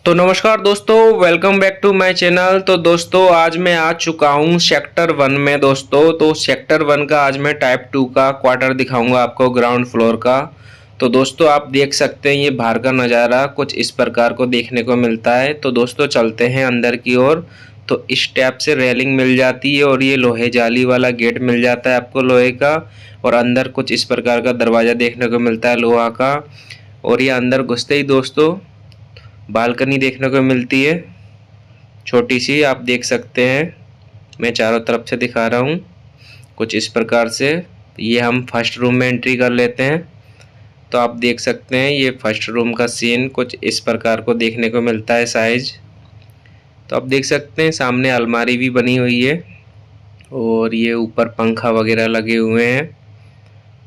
तो नमस्कार दोस्तों, welcome back to my channel. तो दोस्तों आज मैं आ चुका हूँ सेक्टर 1 में दोस्तों। तो सेक्टर 1 का आज मैं टाइप 2 का क्वार्टर दिखाऊंगा आपको, ग्राउंड फ्लोर का। तो दोस्तों आप देख सकते हैं ये बाहर का नज़ारा कुछ इस प्रकार को देखने को मिलता है। तो दोस्तों चलते हैं अंदर की ओर। तो इस टाइप से रेलिंग मिल जाती है और ये लोहे जाली वाला गेट मिल जाता है आपको लोहे का। और अंदर कुछ इस प्रकार का दरवाज़ा देखने को मिलता है लोहा का। और ये अंदर घुसते ही दोस्तों बालकनी देखने को मिलती है, छोटी सी आप देख सकते हैं। मैं चारों तरफ से दिखा रहा हूँ कुछ इस प्रकार से। ये हम फर्स्ट रूम में एंट्री कर लेते हैं। तो आप देख सकते हैं ये फर्स्ट रूम का सीन कुछ इस प्रकार को देखने को मिलता है साइज। तो आप देख सकते हैं सामने अलमारी भी बनी हुई है और ये ऊपर पंखा वगैरह लगे हुए हैं।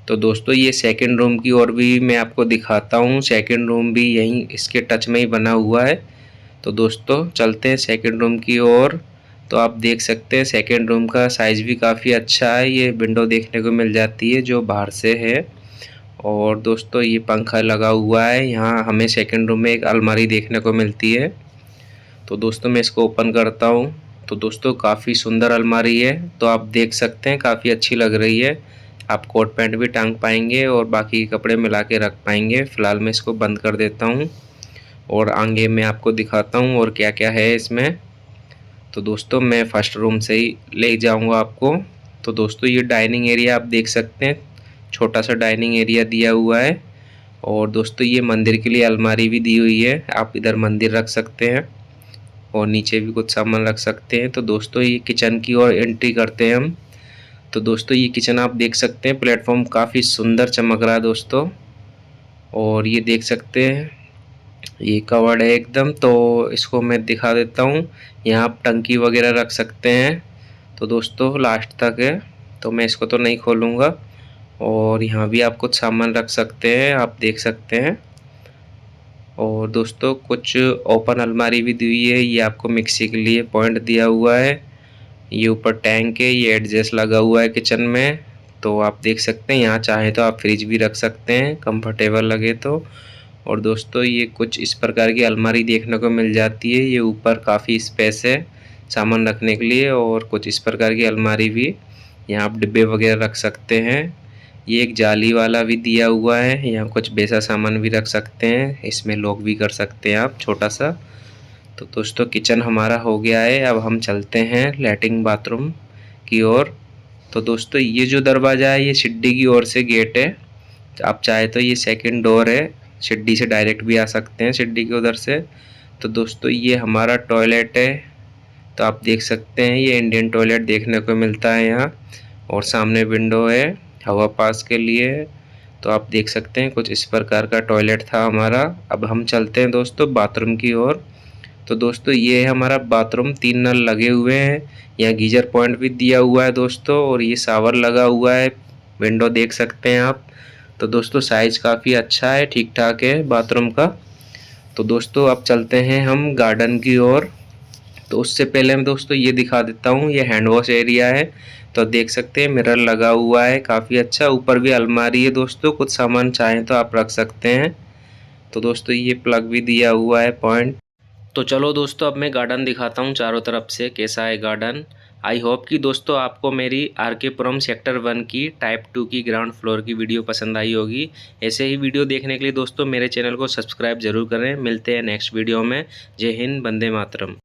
तो दोस्तों ये सेकंड रूम की ओर भी मैं आपको दिखाता हूँ। सेकंड रूम भी यहीं इसके टच में ही बना हुआ है। तो दोस्तों चलते हैं सेकंड रूम की ओर। तो आप देख सकते हैं सेकंड रूम का साइज़ भी काफ़ी अच्छा है। ये विंडो देखने को मिल जाती है जो बाहर से है। और दोस्तों ये पंखा लगा हुआ है। यहाँ हमें सेकंड रूम में एक अलमारी देखने को मिलती है। तो दोस्तों मैं इसको ओपन करता हूँ। तो दोस्तों काफ़ी सुंदर अलमारी है। तो आप देख सकते हैं काफ़ी अच्छी लग रही है। आप कोट पैंट भी टांग पाएंगे और बाकी कपड़े मिला के रख पाएंगे। फ़िलहाल मैं इसको बंद कर देता हूँ और आगे मैं आपको दिखाता हूँ और क्या क्या है इसमें। तो दोस्तों मैं फ़र्स्ट रूम से ही ले जाऊँगा आपको। तो दोस्तों ये डाइनिंग एरिया आप देख सकते हैं, छोटा सा डाइनिंग एरिया दिया हुआ है। और दोस्तों ये मंदिर के लिए अलमारी भी दी हुई है, आप इधर मंदिर रख सकते हैं और नीचे भी कुछ सामान रख सकते हैं। तो दोस्तों ये किचन की ओर एंट्री करते हैं हम। तो दोस्तों ये किचन आप देख सकते हैं, प्लेटफॉर्म काफ़ी सुंदर चमक रहा है दोस्तों। और ये देख सकते हैं ये कवर्ड है एकदम। तो इसको मैं दिखा देता हूँ। यहाँ आप टंकी वगैरह रख सकते हैं। तो दोस्तों लास्ट तक है, तो मैं इसको तो नहीं खोलूँगा। और यहाँ भी आप कुछ सामान रख सकते हैं, आप देख सकते हैं। और दोस्तों कुछ ओपन अलमारी भी दी हुई है। ये आपको मिक्सी के लिए पॉइंट दिया हुआ है। ये ऊपर टैंक है, ये एडजस्ट लगा हुआ है किचन में। तो आप देख सकते हैं यहाँ चाहे तो आप फ्रिज भी रख सकते हैं, कंफर्टेबल लगे तो। और दोस्तों ये कुछ इस प्रकार की अलमारी देखने को मिल जाती है। ये ऊपर काफ़ी स्पेस है सामान रखने के लिए। और कुछ इस प्रकार की अलमारी भी, यहाँ आप डिब्बे वगैरह रख सकते हैं। ये एक जाली वाला भी दिया हुआ है, यहाँ कुछ बेसा सामान भी रख सकते हैं। इसमें लॉक भी कर सकते हैं आप छोटा सा। तो दोस्तों किचन हमारा हो गया है। अब हम चलते हैं लैट्रिन बाथरूम की ओर। तो दोस्तों ये जो दरवाज़ा है ये सीढ़ी की ओर से गेट है। आप चाहे तो ये सेकंड डोर है, सीढ़ी से डायरेक्ट भी आ सकते हैं सीढ़ी के उधर से। तो दोस्तों ये हमारा टॉयलेट है। तो आप देख सकते हैं ये इंडियन टॉयलेट देखने को मिलता है यहाँ। और सामने विंडो है हवा पास के लिए। तो आप देख सकते हैं कुछ इस प्रकार का टॉयलेट था हमारा। अब हम चलते हैं दोस्तों बाथरूम की ओर। तो दोस्तों ये है हमारा बाथरूम, 3 नल लगे हुए हैं। यहाँ गीजर पॉइंट भी दिया हुआ है दोस्तों। और ये शावर लगा हुआ है, विंडो देख सकते हैं आप। तो दोस्तों साइज़ काफ़ी अच्छा है, ठीक ठाक है बाथरूम का। तो दोस्तों अब चलते हैं हम गार्डन की ओर। तो उससे पहले मैं दोस्तों ये दिखा देता हूँ, ये हैंड वॉश एरिया है। तो देख सकते हैं मिरर लगा हुआ है काफ़ी अच्छा। ऊपर भी अलमारी है दोस्तों, कुछ सामान चाहें तो आप रख सकते हैं। तो दोस्तों ये प्लग भी दिया हुआ है पॉइंट। तो चलो दोस्तों अब मैं गार्डन दिखाता हूँ चारों तरफ से कैसा है गार्डन। आई होप कि दोस्तों आपको मेरी आर.के. पुरम सेक्टर 1 की टाइप 2 की ग्राउंड फ्लोर की वीडियो पसंद आई होगी। ऐसे ही वीडियो देखने के लिए दोस्तों मेरे चैनल को सब्सक्राइब जरूर करें। मिलते हैं नेक्स्ट वीडियो में। जय हिंद, वंदे मातरम।